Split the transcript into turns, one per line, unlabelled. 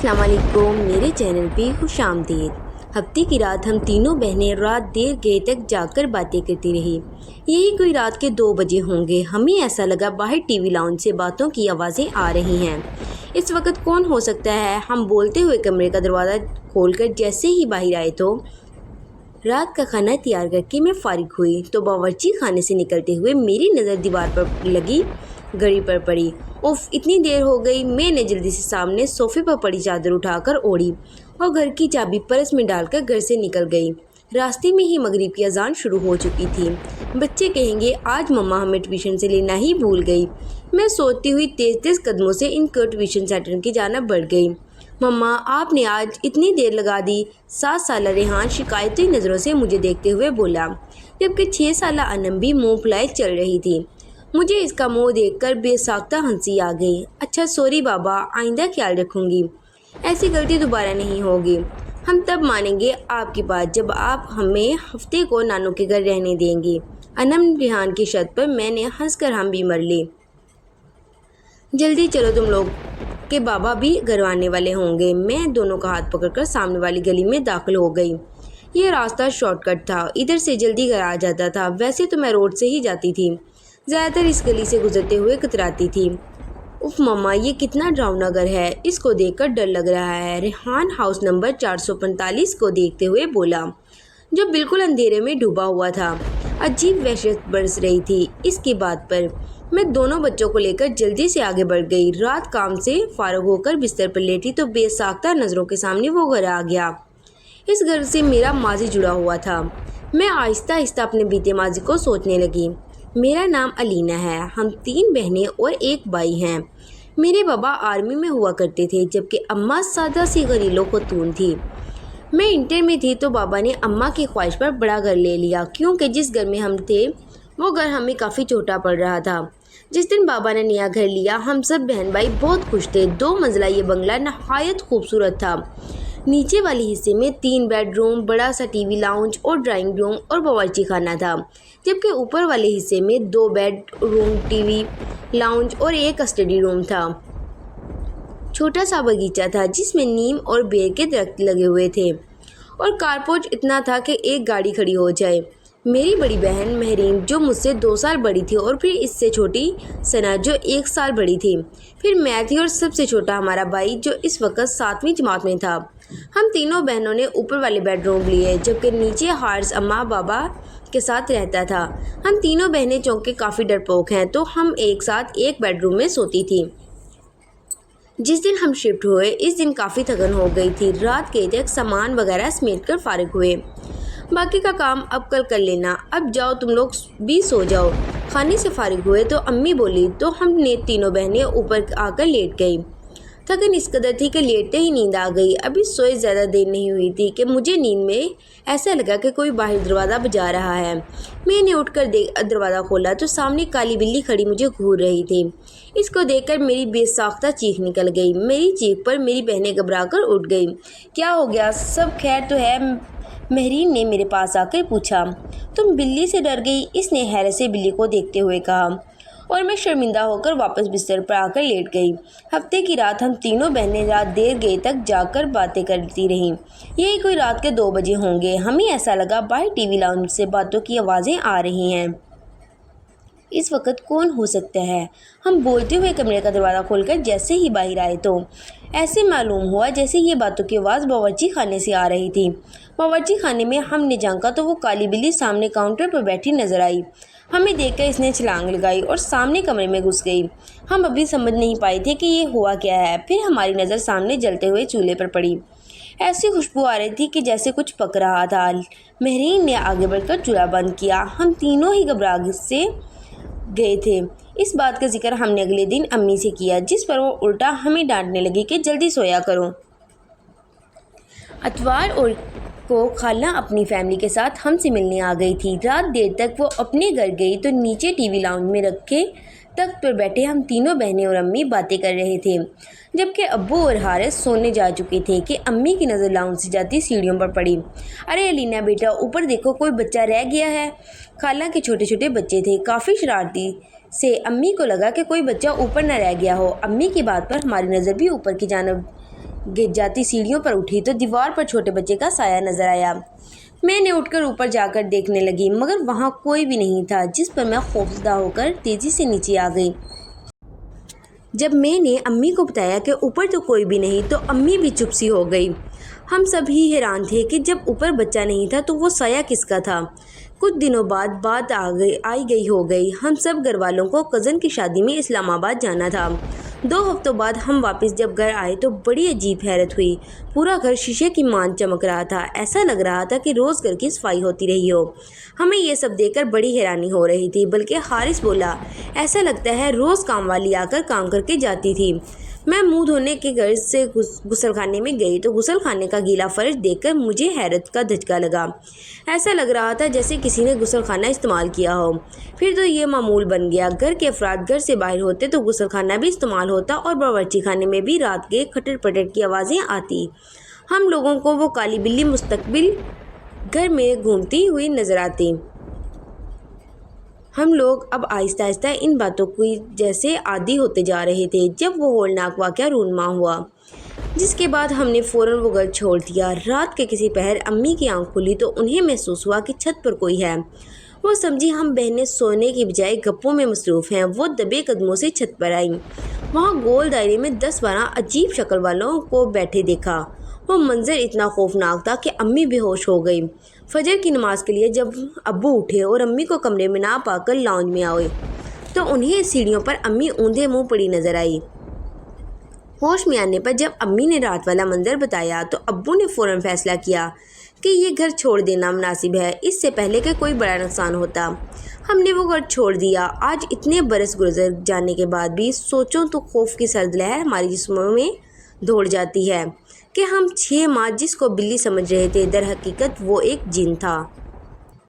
अस्सलाम वालेकुम, मेरे चैनल पे खुश आमदीद। हफ्ते की रात हम तीनों बहनें रात देर गए तक जाकर बातें करती रही। यही कोई रात के 2 बजे होंगे। हमें ऐसा लगा बाहर टीवी लाउंज से बातों की आवाज़ें आ रही हैं। इस वक्त कौन हो सकता है? हम बोलते हुए कमरे का दरवाज़ा खोलकर जैसे ही बाहर आए तो रात का खाना तैयार करके मैं फारिग हुई तो बावर्ची खाने से निकलते हुए मेरी नज़र दीवार पर लगी घड़ी पर पड़ी। उफ, इतनी देर हो गई। मैंने जल्दी से सामने सोफे पर पड़ी चादर उठाकर ओढ़ी और घर की चाबी पर्स में डालकर घर से निकल गई। रास्ते में ही मगरिब की अजान शुरू हो चुकी थी। बच्चे कहेंगे आज मम्मा हमें ट्यूशन से लेना ही भूल गई। मैं सोचती हुई तेज़ तेज़ कदमों से इनका ट्यूशन सेंटर की जानिब बढ़ गई। मम्मा, आपने आज इतनी देर लगा दी। 7 साला रेहान शिकायती नज़रों से मुझे देखते हुए बोला, जबकि 6 साला अनम भी मुँह फुलाए चल रही थी। मुझे इसका मुंह देखकर बेसाख्ता हंसी आ गई। अच्छा सॉरी बाबा, आइंदा ख्याल रखूंगी। ऐसी गलती दोबारा नहीं होगी। हम तब मानेंगे आपकी बात जब आप हमें हफ्ते को नानू के घर रहने देंगी। अनम रेहान की शर्त पर मैंने हंसकर हम भी मर ली। जल्दी चलो, तुम लोग के बाबा भी घर आने वाले होंगे। मैं दोनों का हाथ पकड़कर सामने वाली गली में दाखिल हो गई। यह रास्ता शॉर्टकट था, इधर से जल्दी घर आ जाता था। वैसे तो मैं रोड से ही जाती थी, ज़्यादातर इस गली से गुजरते हुए कतराती थी। उफ मम्मा, ये कितना डरावना घर है। इसको देखकर डर लग रहा है। रेहान हाउस नंबर 445 को देखते हुए बोला, जो बिल्कुल अंधेरे में डूबा हुआ था। अजीब वहशत बरस रही थी इसकी बात पर। मैं दोनों बच्चों को लेकर जल्दी से आगे बढ़ गई। रात काम से फारग होकर बिस्तर पर लेटी तो बेसाख्ता नज़रों के सामने वो घर आ गया। इस घर से मेरा माजी जुड़ा हुआ था। मैं आहिस्ता आहिस्ता अपने बीते माजी को सोचने लगी। मेरा नाम अलीना है। हम 3 बहनें और 1 भाई हैं। मेरे बाबा आर्मी में हुआ करते थे, जबकि अम्मा सादा सी घरेलू खतून थी। मैं इंटर में थी तो बाबा ने अम्मा की ख्वाहिश पर बड़ा घर ले लिया, क्योंकि जिस घर में हम थे वो घर हमें काफ़ी छोटा पड़ रहा था। जिस दिन बाबा ने नया घर लिया हम सब बहन भाई बहुत खुश थे। 2 मंजिला ये बंगला नहायत खूबसूरत था। नीचे वाले हिस्से में 3 बेडरूम, बड़ा सा टीवी लाउंज और ड्राइंग रूम और बावर्ची खाना था, जबकि ऊपर वाले हिस्से में 2 बेडरूम, टीवी लाउंज और 1 स्टडी रूम था। छोटा सा बगीचा था जिसमें नीम और बेर के दरख्त लगे हुए थे और कारपोर्च इतना था कि एक गाड़ी खड़ी हो जाए। मेरी बड़ी बहन महरीन जो मुझसे 2 साल बड़ी थी, और फिर इससे छोटी सना जो 1 साल बड़ी थी। फिर मैं थी और सबसे छोटा हमारा भाई जो इस वक्त 7वीं जमात में था। हम तीनों बहनों ने ऊपर वाले बेडरूम लिए, जबकि नीचे हार्स अम्मा बाबा के साथ रहता था। हम तीनों बहनें चौंके काफ़ी डरपोक हैं, तो हम एक साथ एक बेडरूम में सोती थी। जिस दिन हम शिफ्ट हुए इस दिन काफ़ी थकन हो गई थी। रात के तक सामान वगैरह समेट कर फारिग हुए। बाकी का काम अब कल कर लेना। अब जाओ तुम लोग भी सो जाओ। खाने से फारिग हुए तो अम्मी बोली तो हमने तीनों बहनें ऊपर आकर लेट गई। थकन इस कदर थी कि लेटते ही नींद आ गई। अभी सोए ज़्यादा देर नहीं हुई थी कि मुझे नींद में ऐसा लगा कि कोई बाहर दरवाज़ा बजा रहा है। मैंने उठकर दरवाज़ा खोला तो सामने काली बिल्ली खड़ी मुझे घूर रही थी। इसको देखकर मेरी बेसाख्ता चीख निकल गई। मेरी चीख पर मेरी बहनें घबराकर उठ गई। क्या हो गया? सब खैर तो है? महरीन ने मेरे पास आकर पूछा। तुम बिल्ली से डर गई? इसने हैरत से बिल्ली को देखते हुए कहा, और मैं शर्मिंदा होकर वापस बिस्तर पर आकर लेट गई। हफ्ते की रात हम तीनों बहनें रात देर गए तक जाकर बातें करती रहीं। यही कोई रात के 2 बजे होंगे। हमें ऐसा लगा बाहर टीवी लाउंज से बातों की आवाज़ें आ रही हैं। इस वक्त कौन हो सकता है? हम बोलते हुए कमरे का दरवाज़ा खोलकर जैसे ही बाहर आए तो ऐसे मालूम हुआ जैसे ये बातों की आवाज़ बावर्ची खाने से आ रही थी। बावर्ची खाने में हमने झांका तो वो काली बिल्ली सामने काउंटर पर बैठी नजर आई। हमें देखकर इसने छलांग लगाई और सामने कमरे में घुस गई। हम अभी समझ नहीं पाए थे कि ये हुआ क्या है। फिर हमारी नज़र सामने जलते हुए चूल्हे पर पड़ी। ऐसी खुशबू आ रही थी कि जैसे कुछ पक रहा था। महरीन ने आगे बढ़कर चूल्हा बंद किया। हम तीनों ही घबराहट से गए थे। इस बात का जिक्र हमने अगले दिन अम्मी से किया, जिस पर वो उल्टा हमें डांटने लगी कि जल्दी सोया करो। अतवार और को खाला अपनी फैमिली के साथ हमसे मिलने आ गई थी। रात देर तक वो अपने घर गई तो नीचे टीवी लाउंज में रखे तख्त पर बैठे हम तीनों बहनें और अम्मी बातें कर रहे थे, जबकि अब्बू और हारिस सोने जा चुके थे कि अम्मी की नज़र लाउंज से जाती सीढ़ियों पर पड़ी। अरे अलीना बेटा, ऊपर देखो, कोई बच्चा रह गया है। खाला के छोटे छोटे बच्चे थे, काफ़ी शरारती से। अम्मी को लगा कि कोई बच्चा ऊपर न रह गया हो। अम्मी की बात पर हमारी नज़र भी ऊपर की जानब गिर जाती सीढ़ियों पर उठी तो दीवार पर छोटे बच्चे का साया नजर आया। मैंने उठकर ऊपर जाकर देखने लगी, मगर वहाँ कोई भी नहीं था, जिस पर मैं खौफजदा होकर तेजी से नीचे आ गई। जब मैंने अम्मी को बताया कि ऊपर तो कोई भी नहीं, तो अम्मी भी चुप सी हो गई। हम सभी हैरान थे कि जब ऊपर बच्चा नहीं था तो वो साया किसका था। कुछ दिनों बाद बात आई गई हो गई। हम सब घर वालों को कज़न की शादी में इस्लामाबाद जाना था। 2 हफ्तों बाद हम वापस जब घर आए तो बड़ी अजीब हैरत हुई। पूरा घर शीशे की मान चमक रहा था। ऐसा लग रहा था कि रोज़ घर की सफाई होती रही हो। हमें ये सब देखकर बड़ी हैरानी हो रही थी। बल्कि हारिस बोला, ऐसा लगता है रोज़ काम वाली आकर काम करके जाती थी। मैं मुंह धोने के घर से गुसलखाने में गई तो गुसलखाने का गीला फर्श देखकर मुझे हैरत का धचका लगा। ऐसा लग रहा था जैसे किसी ने गुसलखाना इस्तेमाल किया हो। फिर तो ये मामूल बन गया। घर के अफराद घर से बाहर होते तो गुसलखाना भी इस्तेमाल होता और बावर्ची खाने में भी रात के खटर पटर की आवाज़ें आती। हम लोगों को वो काली बिल्ली मुस्तकबिल घर में घूमती हुई नजर आती। हम लोग अब आहिस्ता आहिस्ता इन बातों की जैसे आदी होते जा रहे थे। जब वो होलनाक वाक़या रूनमा हुआ, जिसके बाद हमने फ़ौरन वो घर छोड़ दिया। रात के किसी पहर अम्मी की आंख खुली तो उन्हें महसूस हुआ कि छत पर कोई है। वो समझी हम बहनें सोने की बजाय गप्पों में मसरूफ़ हैं। वो दबे कदमों से छत पर आई। वहाँ गोल दायरे में 10-12 अजीब शक्ल वालों को बैठे देखा। वो मंजर इतना खौफनाक था कि अम्मी बेहोश हो गई। फजर की नमाज के लिए जब अब्बू उठे और अम्मी को कमरे में ना पाकर लाउंज में आए तो उन्हें सीढ़ियों पर अम्मी ऊंधे मुंह पड़ी नजर आई। होश में आने पर जब अम्मी ने रात वाला मंजर बताया तो अब्बू ने फ़ौरन फैसला किया कि ये घर छोड़ देना मुनासिब है, इससे पहले कि कोई बड़ा नुकसान होता। हमने वो घर छोड़ दिया। आज इतने बरस गुजर जाने के बाद भी सोचो तो खौफ की सर्द लहर हमारी जिस्मों में दौड़ जाती है कि हम 6 माह जिसको बिल्ली समझ रहे थे, दर हकीकत वो एक जिन था।